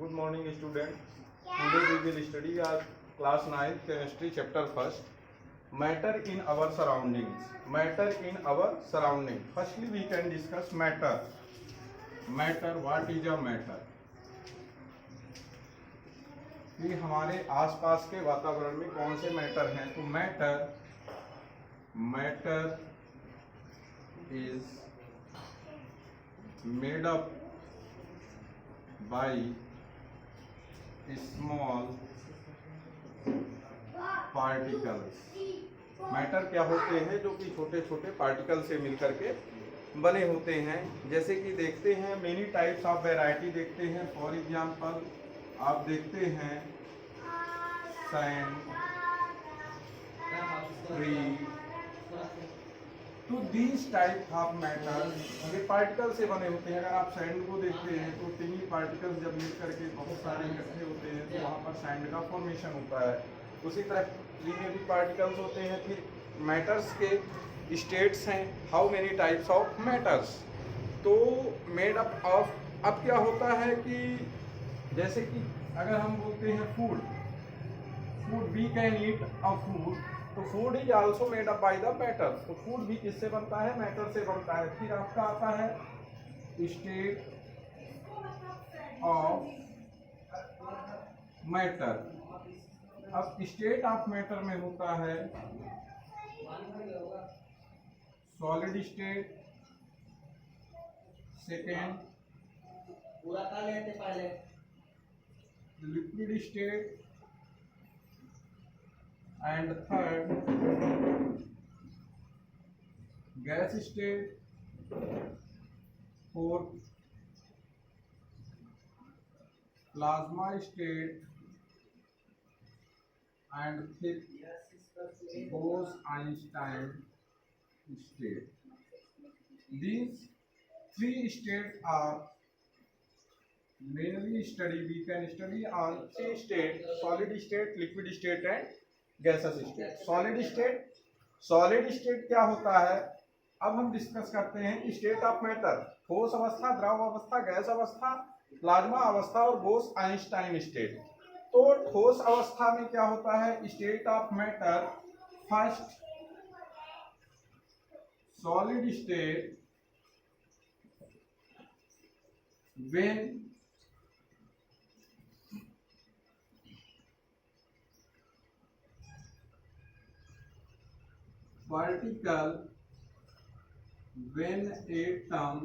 Good morning, students. Today we will study our class 9 chemistry chapter 1st. Matter in our surroundings. Matter in our surroundings. Firstly, we can discuss matter. Matter. What is a matter? कि हमारे आसपास के वातावरण में कौन से matter हैं? तो matter is made up by small particles. Matter क्या होते हैं? जो कि छोटे छोटे पार्टिकल से मिलकर के बने होते हैं. जैसे कि देखते हैं मेनी टाइप्स ऑफ वैरायटी देखते हैं. फॉर एग्जांपल आप देखते हैं सैंड, ट्री. तो दीज टाइप ऑफ मैटर ये पार्टिकल से बने होते हैं. अगर आप सैंड को देखते हैं तो टिनी पार्टिकल्स जब मिल करके बहुत सारे इकट्ठे होते हैं तो वहाँ पर सैंड का फॉर्मेशन होता है. उसी तरह ट्री में भी पार्टिकल्स होते हैं. फिर मैटर्स के स्टेट्स हैं. How many types of matters. तो मेड अप ऑफ. अब क्या होता है कि जैसे कि अगर हम बोलते हैं food we can eat a food. तो food is also made up by the matter. तो फूड भी किससे बनता है? मैटर से बनता है. फिर आपका आता है स्टेट ऑफ मैटर. अब स्टेट ऑफ मैटर में होता है सॉलिड स्टेट, सेकेंड पूरा कर लेते पहले liquid state and third gas state, fourth plasma state and fifth Bose-Einstein state. These three states are mainly study. We can study on three states: solid state, liquid state and gases state. Solid state क्या होता है? अब हम discuss करते हैं state of matter. ठोस अवस्था, द्रव अवस्था, गैस अवस्था, प्लाज्मा अवस्था और बोस आइंस्टाइन स्टेट. तो ठोस अवस्था में क्या होता है? State of matter. First solid state when particle when atom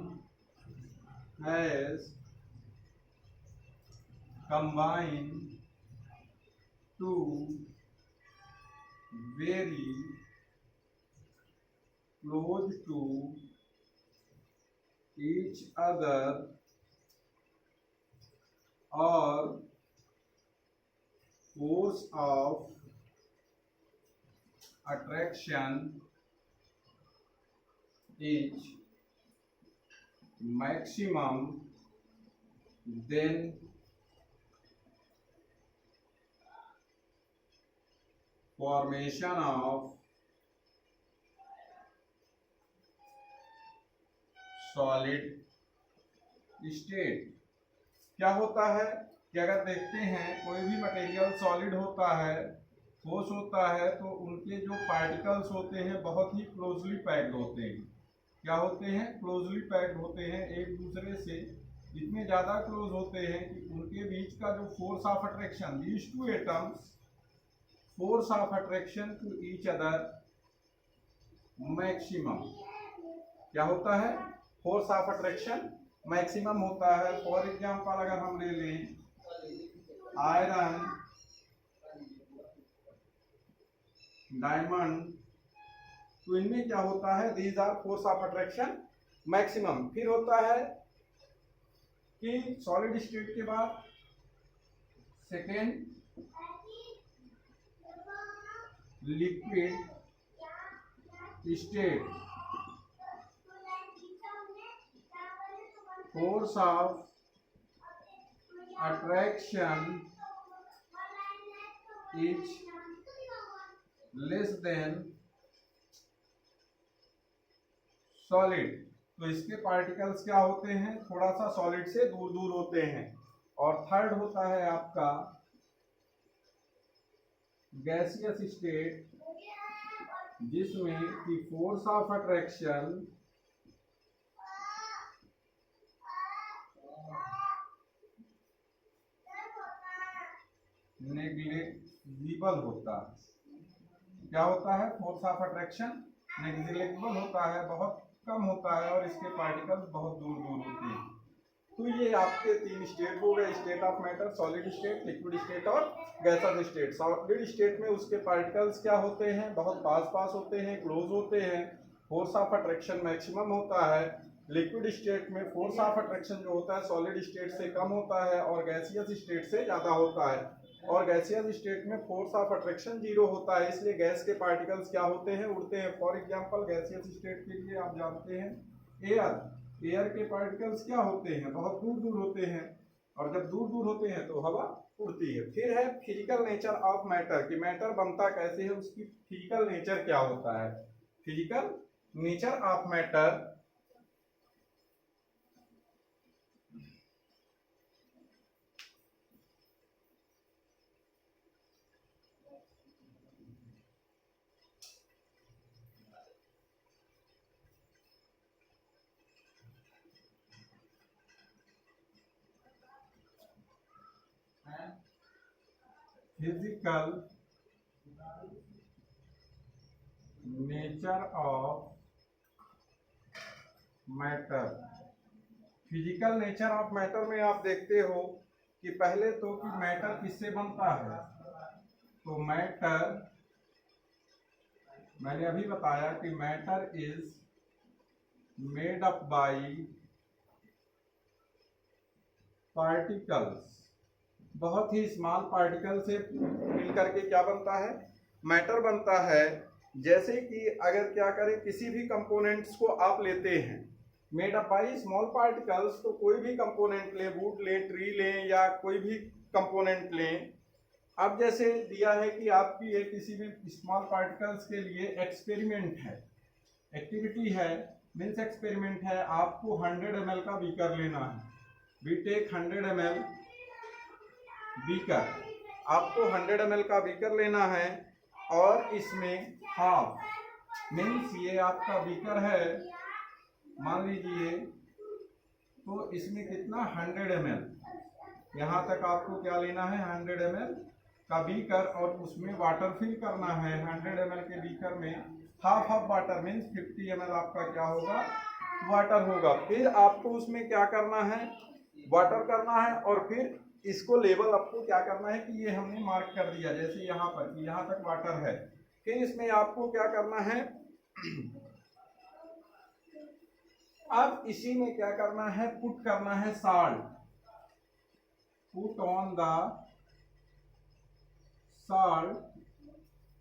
has combined to very close to each other or force of attraction is maximum, then formation of solid state. क्या होता है कि अगर देखते हैं कोई भी मटेरियल सॉलिड होता है, ठोस होता है, तो उनके जो पार्टिकल्स होते हैं बहुत ही क्लोजली पैक्ड होते हैं. क्या होते हैं? क्लोजली पैक्ड होते हैं. एक दूसरे से इतने ज़्यादा क्लोज होते हैं कि उनके बीच का जो force of attraction, these two atoms force of attraction to each other maximum. क्या होता है? फोर्स ऑफ अट्रैक्शन मैक्सिमम होता है. फॉर एग्जाम्पल अगर हम ले लें आयरन, डायमंड, तो इनमें क्या होता है? These are force of attraction maximum. फिर होता है कि सॉलिड स्टेट के बाद second liquid state. Force of attraction is less than solid. तो इसके पार्टिकल्स क्या होते हैं? थोड़ा सा सॉलिड से दूर दूर होते हैं. और थर्ड होता है आपका गैसियस स्टेट, जिसमें कि फोर्स ऑफ अट्रैक्शन नेग्लिजिबल होता है। क्या होता है? फोर्स ऑफ अट्रैक्शन नेग्लिजिबल होता है, बहुत कम होता है, और इसके पार्टिकल्स बहुत दूर दूर होते हैं। तो ये आपके तीन स्टेट हो गए, state of matter, solid state, liquid state और गैसियस स्टेट। सॉलिड स्टेट में उसके पार्टिकल्स क्या होते हैं? बहुत पास पास होते हैं, क्लोज होते हैं, फोर्स ऑफ अट्रैक्शन मैक्सिमम होता है। लिक्विड स्टेट में फोर्स ऑफ अट्रैक्शन जो होता है सॉलिड स्टेट से कम होता है और गैसियस स्टेट से ज़्यादा होता है। और गैसियस स्टेट में फोर्स ऑफ अट्रैक्शन 0 होता है, इसलिए गैस के पार्टिकल्स क्या होते हैं? उड़ते हैं। फॉर एग्जांपल गैसियस स्टेट के लिए आप जानते हैं एयर के पार्टिकल्स क्या होते हैं? बहुत दूर दूर होते हैं, और जब दूर दूर होते हैं तो हवा उड़ती है। फिर है फिजिकल नेचर ऑफ मैटर, कि मैटर बनता कैसे है, उसकी फिजिकल नेचर क्या होता है। Physical nature of matter physical nature of matter. Physical nature of matter में आप देखते हो कि पहले तो कि मैटर किससे बनता है। तो मैटर, मैंने अभी बताया कि matter is made up bye particles. बहुत ही स्मॉल पार्टिकल से मिलकर के क्या बनता है? मैटर बनता है। जैसे कि अगर क्या करें, किसी भी कंपोनेंट्स को आप लेते हैं made up by small particles, तो कोई भी कंपोनेंट लें, वुड लें, ट्री लें, या कोई भी कंपोनेंट लें। अब जैसे दिया है कि आपकी ये किसी भी स्मॉल पार्टिकल्स के लिए एक्सपेरिमेंट है, एक्टिविटी है, मीन्स एक्सपेरिमेंट है। आपको 100 ml का बीकर लेना है। वी टेक 100 ml बीकर, आपको 100 ml का बीकर लेना है, और इसमें हाफ, मीन्स ये आपका बीकर है, मान लीजिए, तो इसमें कितना 100 ml, यहाँ तक आपको क्या लेना है 100 ml का बीकर, और उसमें वाटर फिल करना है। 100 ml के बीकर में half of water, means 50 ml आपका क्या होगा? वाटर होगा। फिर आपको उसमें क्या करना है? वाटर करना है, और फिर इसको लेवल आपको क्या करना है कि ये हमने मार्क कर दिया, जैसे यहाँ पर कि यहाँ तक वाटर है। फिर इसमें आपको क्या करना है? अब इसी में क्या करना है? पुट करना है salt. Put on the salt.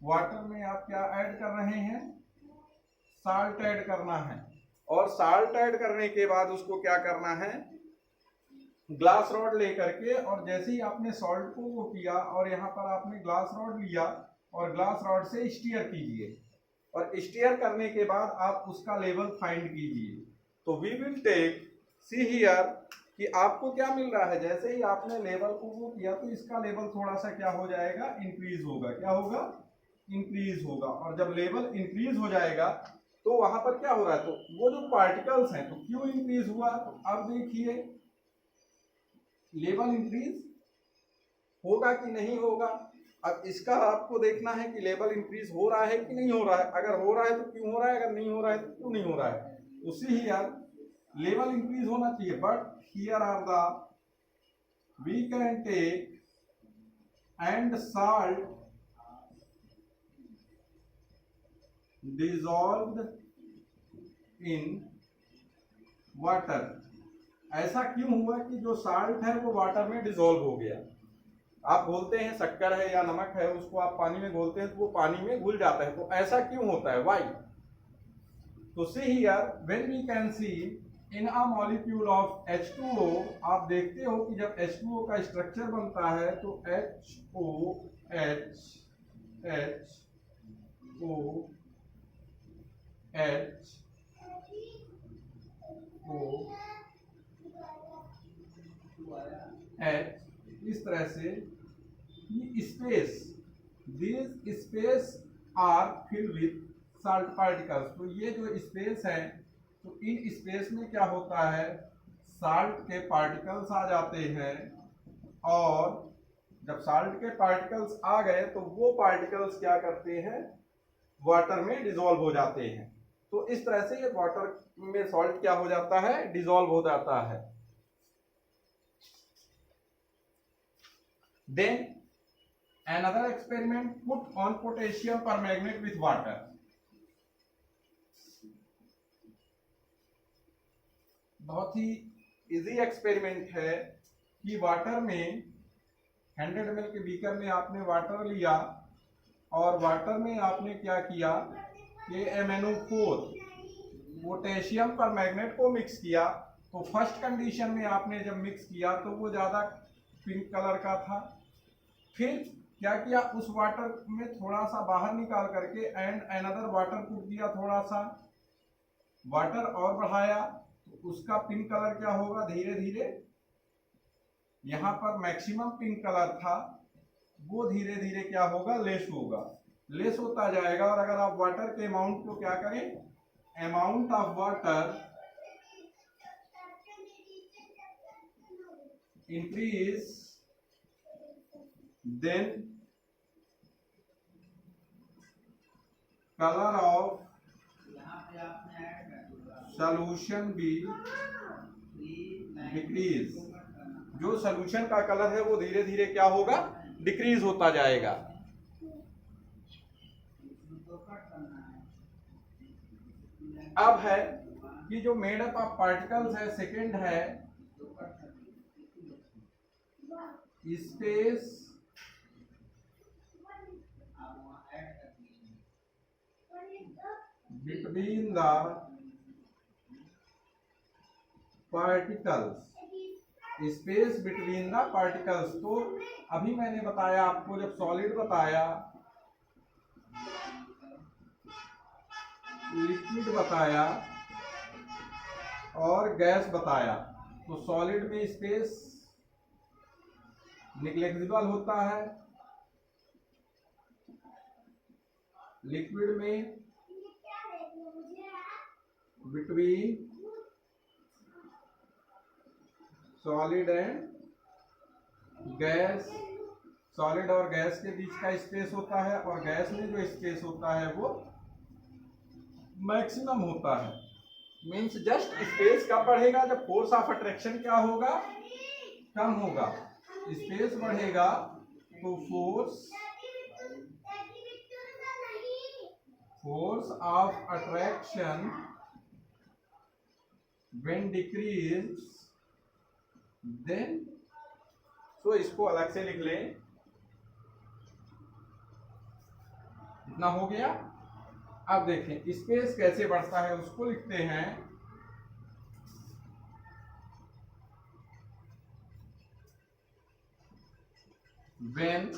Water में आप क्या ऐड कर रहे हैं? साल्ट ऐड करना है। और साल्ट ऐड करने के बाद उसको क्या करना है? ग्लास रॉड लेकर के, और जैसे ही आपने सॉल्ट को वो किया, और यहाँ पर आपने ग्लास रॉड लिया, और ग्लास रॉड से स्टीयर कीजिए, और स्टीयर करने के बाद आप उसका लेवल फाइंड कीजिए। तो we will take, see here, कि आपको क्या मिल रहा है? जैसे ही आपने लेवल को वो किया, तो इसका लेवल थोड़ा सा क्या हो जाएगा? इंक्रीज होगा। क्या होगा? इंक्रीज होगा। और जब लेवल इंक्रीज हो जाएगा तो वहां पर क्या हो रहा है? तो वो जो पार्टिकल्स हैं, तो क्यों इंक्रीज हुआ? तो अब देखिए, लेवल इंक्रीज होगा कि नहीं होगा। अब इसका आपको देखना है कि लेवल इंक्रीज हो रहा है कि नहीं हो रहा है। अगर हो रहा है तो क्यों हो रहा है, अगर नहीं हो रहा है तो क्यों नहीं हो रहा है। उसी ही यार लेवल इंक्रीज होना चाहिए, but here are the we can take and salt dissolved in water। ऐसा क्यों हुआ कि जो साल्ट है वो वाटर में डिसॉल्व हो गया। आप बोलते हैं शक्कर है या नमक है, उसको आप पानी में घोलते हैं तो वो पानी में घुल जाता है, तो ऐसा क्यों होता है? व्हाई? तो see here when we can see in a molecule of H2O, आप देखते हो कि जब H2O का स्ट्रक्चर बनता है तो HOH एच इस तरह से space, this space are filled with salt particles. तो ये जो स्पेस है, तो इन स्पेस में क्या होता है, साल्ट के पार्टिकल्स आ जाते हैं, और जब साल्ट के पार्टिकल्स आ गए तो वो पार्टिकल्स क्या करते हैं, वाटर में डिसॉल्व हो जाते हैं। तो इस तरह से ये वाटर में सॉल्ट क्या हो जाता है, डिसॉल्व हो जाता है। Then another experiment, put on potassium permanganate with water। बहुत ही इजी एक्सपेरिमेंट है कि वाटर में 100 ml के बीकर में आपने वाटर लिया, और वाटर में आपने क्या किया कि MnO4 पोटेशियम परमैंगनेट को मिक्स किया। तो फर्स्ट कंडीशन में आपने जब मिक्स किया तो वो ज़्यादा पिंक कलर का था। फिर क्या किया, उस वाटर में थोड़ा सा बाहर निकाल करके एंड अनदर वाटर पुट किया, थोड़ा सा वाटर और बढ़ाया, तो उसका पिंक कलर क्या होगा, धीरे धीरे यहाँ पर मैक्सिमम पिंक कलर था, वो धीरे धीरे क्या होगा, लेस होगा, लेस होता जाएगा। और अगर आप वाटर के अमाउंट को क्या करें, amount of water increase, then color of solution भी डिक्रीज। जो सॉल्यूशन का कलर है वो धीरे धीरे क्या होगा, डिक्रीज होता जाएगा। अब है कि जो मेड अप ऑफ पार्टिकल्स है, सेकेंड है space between the particles, space between the particles. तो अभी मैंने बताया आपको, जब सॉलिड बताया, लिक्विड बताया और गैस बताया, तो सॉलिड में स्पेस निग्लेक्सिबल होता है, लिक्विड में between solid and gas, solid और गैस के बीच का स्पेस होता है, और गैस में जो स्पेस होता है वो मैक्सिमम होता है। मीन्स जस्ट स्पेस कब बढ़ेगा, जब फोर्स ऑफ अट्रैक्शन क्या होगा, कम होगा। स्पेस बढ़ेगा तो force of attraction when decrease, then, so इसको अलग से लिख लें। इतना हो गया। अब देखें स्पेस कैसे बढ़ता है, उसको लिखते हैं when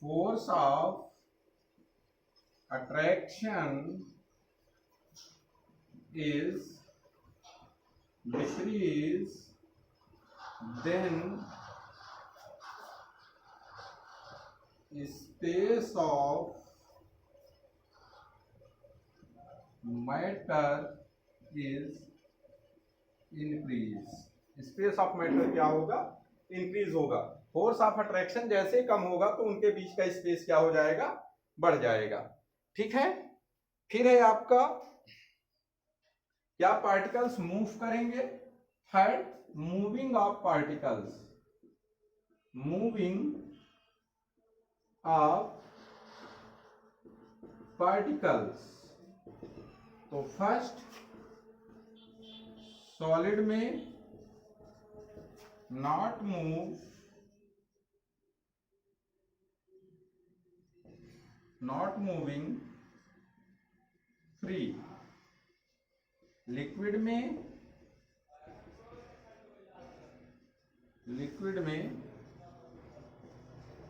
force of attraction is decrease, then space of matter is increase। Space of matter क्या होगा, इंक्रीज होगा। फोर्स ऑफ अट्रैक्शन जैसे कम होगा तो उनके बीच का स्पेस क्या हो जाएगा, बढ़ जाएगा। ठीक है। फिर है आपका क्या, पार्टिकल्स मूव करेंगे। Third, moving of particles, moving of particles. तो फर्स्ट, सॉलिड में not move, not moving, free। Liquid में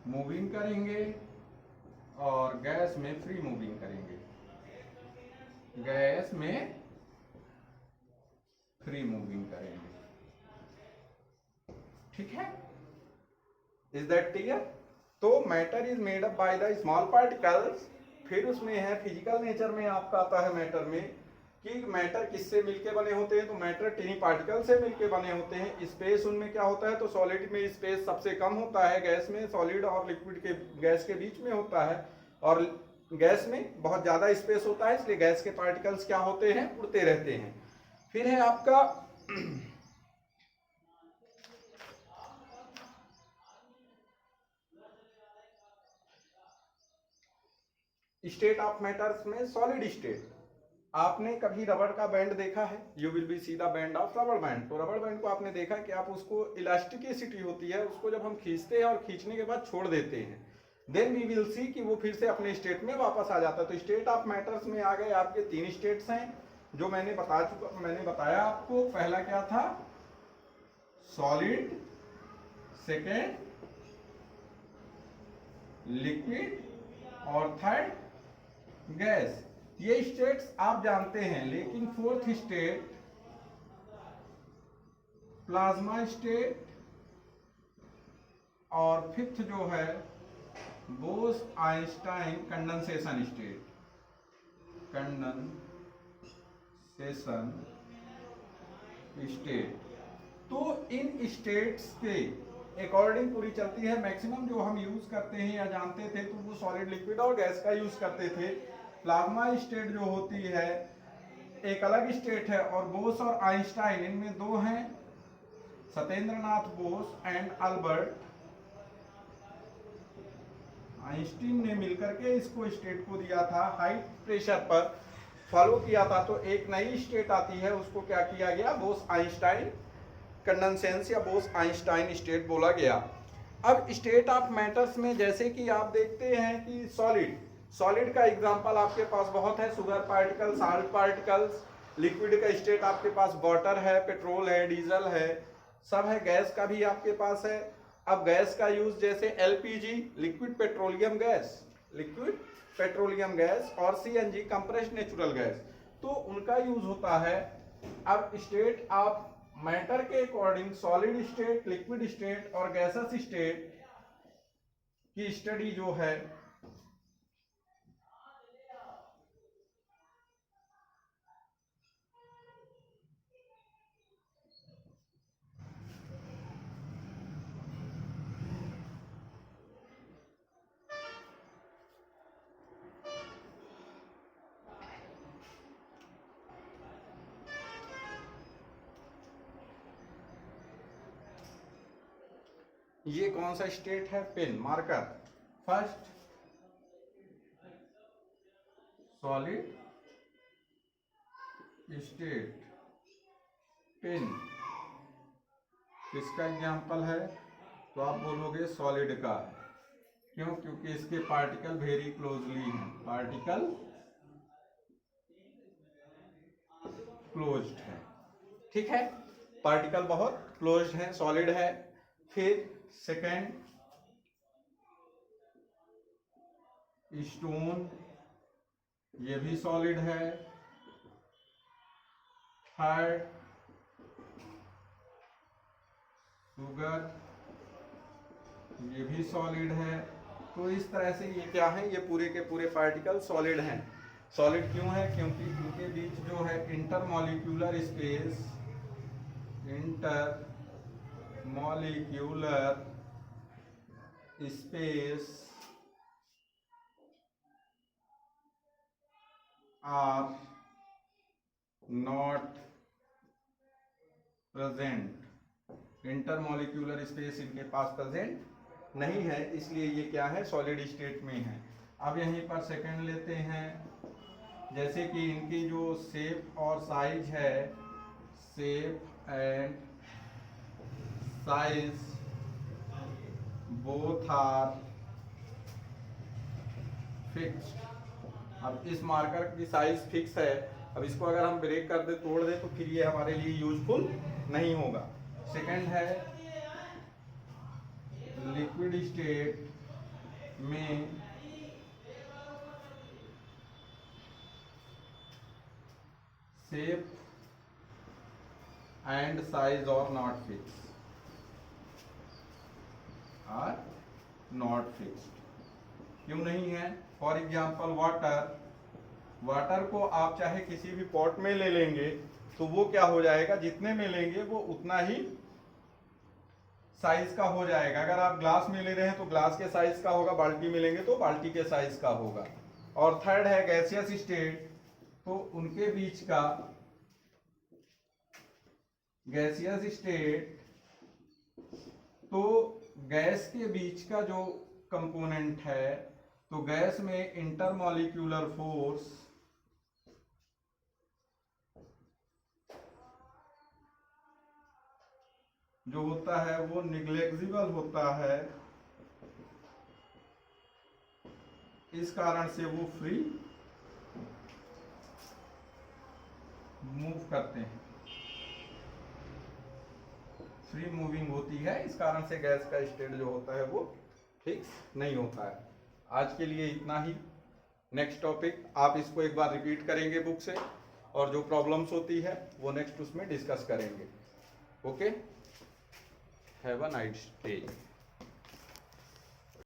मूविंग करेंगे और गैस में फ्री मूविंग करेंगे, गैस में फ्री मूविंग करेंगे। ठीक है, इज दैट क्लियर? तो matter is made up by the small particles. फिर उसमें है फिजिकल नेचर में आपका आता है मैटर में कि मैटर किससे मिलके बने होते हैं, तो मैटर टिनी पार्टिकल से मिलके बने होते हैं। स्पेस उनमें क्या होता है, तो सॉलिड में स्पेस सबसे कम होता है, गैस में सॉलिड और लिक्विड के गैस के बीच में होता है, और गैस में बहुत ज्यादा स्पेस होता है, इसलिए गैस के पार्टिकल्स क्या होते हैं, उड़ते रहते हैं। फिर है आपका स्टेट ऑफ मैटर्स में सॉलिड स्टेट। आपने कभी रबड़ का बैंड देखा है? You will be see the band of rubber band. तो रबड़ बैंड को आपने देखा कि आप उसको इलास्टिसिटी होती है, उसको जब हम खींचते हैं और खींचने के बाद छोड़ देते हैं, देन वी विल सी कि वो फिर से अपने स्टेट में वापस आ जाता है। तो स्टेट ऑफ मैटर्स में आ गए आपके 3 स्टेट्स हैं जो मैंने बताया आपको। पहला क्या था, सॉलिड, सेकेंड लिक्विड, और थर्ड गैस। ये स्टेट्स आप जानते हैं, लेकिन फोर्थ स्टेट प्लाज्मा स्टेट, और फिफ्थ जो है Bose Einstein condensation state, condensation state. तो इन स्टेट्स के अकॉर्डिंग पूरी चलती है। मैक्सिमम जो हम यूज करते हैं या जानते थे तो वो सॉलिड, लिक्विड और गैस का यूज करते थे। प्लाज्मा स्टेट जो होती है एक अलग स्टेट है, और बोस और आइंस्टाइन इनमें दो हैं, Satyendranath Bose and Albert Einstein ने मिलकर के इसको स्टेट को दिया था, हाई प्रेशर पर फॉलो किया था। तो एक नई स्टेट आती है, उसको क्या किया गया, बोस आइंस्टाइन कंडेंसेशन या बोस आइंस्टाइन स्टेट बोला गया। अब स्टेट ऑफ मैटर्स में जैसे कि आप देखते हैं कि सॉलिड का एग्जांपल आपके पास बहुत है, sugar particle, salt particles. Liquid का स्टेट आपके पास वाटर है, पेट्रोल है, डीजल है, सब है। गैस का भी आपके पास है। अब गैस का यूज जैसे एलपीजी, लिक्विड पेट्रोलियम गैस, और सीएनजी कंप्रेस्ड नेचुरल गैस, तो उनका यूज होता है। अब स्टेट ऑफ मैटर के according solid state, liquid state और गैसेस स्टेट की स्टडी जो है ये कौन सा स्टेट है, pen marker. First solid state pen किसका एग्जाम्पल है, तो आप बोलोगे सॉलिड का। क्यों? क्योंकि इसके पार्टिकल वेरी क्लोजली हैं, पार्टिकल क्लोज्ड है। ठीक है, पार्टिकल बहुत क्लोज्ड है, सॉलिड है। फिर सेकेंड स्टोन, ये भी सॉलिड है। थर्ड शुगर, ये भी सॉलिड है। तो इस तरह से ये क्या है, ये पूरे के पूरे पार्टिकल सॉलिड हैं। सॉलिड क्यों है? क्योंकि इनके बीच जो है intermolecular space are not present. Intermolecular space इनके पास प्रेजेंट नहीं है, इसलिए ये क्या है, सॉलिड स्टेट में है। अब यहीं पर सेकंड लेते हैं, जैसे कि इनकी जो शेप और साइज है, shape and size both are fixed. अब इस मार्कर की साइज फिक्स है, अब इसको अगर हम ब्रेक कर दे, तोड़ दे, तो फिर ये हमारे लिए यूजफुल नहीं होगा। सेकंड है लिक्विड स्टेट में शेप एंड साइज और not fix. Are not fixed. क्यों नहीं है? फॉर एग्जाम्पल वाटर, वाटर को आप चाहे किसी भी पॉट में ले लेंगे तो वो क्या हो जाएगा, जितने में लेंगे वो उतना ही साइज का हो जाएगा। अगर आप ग्लास में ले रहे हैं तो ग्लास के साइज का होगा, बाल्टी में लेंगे तो बाल्टी के साइज का होगा। और थर्ड है गैसियस स्टेट, तो उनके बीच का गैसियस स्टेट, तो गैस के बीच का जो कंपोनेंट है, तो गैस में इंटरमॉलिक्यूलर फोर्स जो होता है वो निग्लेक्सिबल होता है, इस कारण से वो फ्री मूव करते हैं, फ्री मूविंग होती है, इस कारण से गैस का स्टेट जो होता है वो फिक्स नहीं होता है। आज के लिए इतना ही। नेक्स्ट टॉपिक आप इसको एक बार रिपीट करेंगे बुक से, और जो प्रॉब्लम्स होती है वो नेक्स्ट उसमें डिस्कस करेंगे। Okay, have a nice day.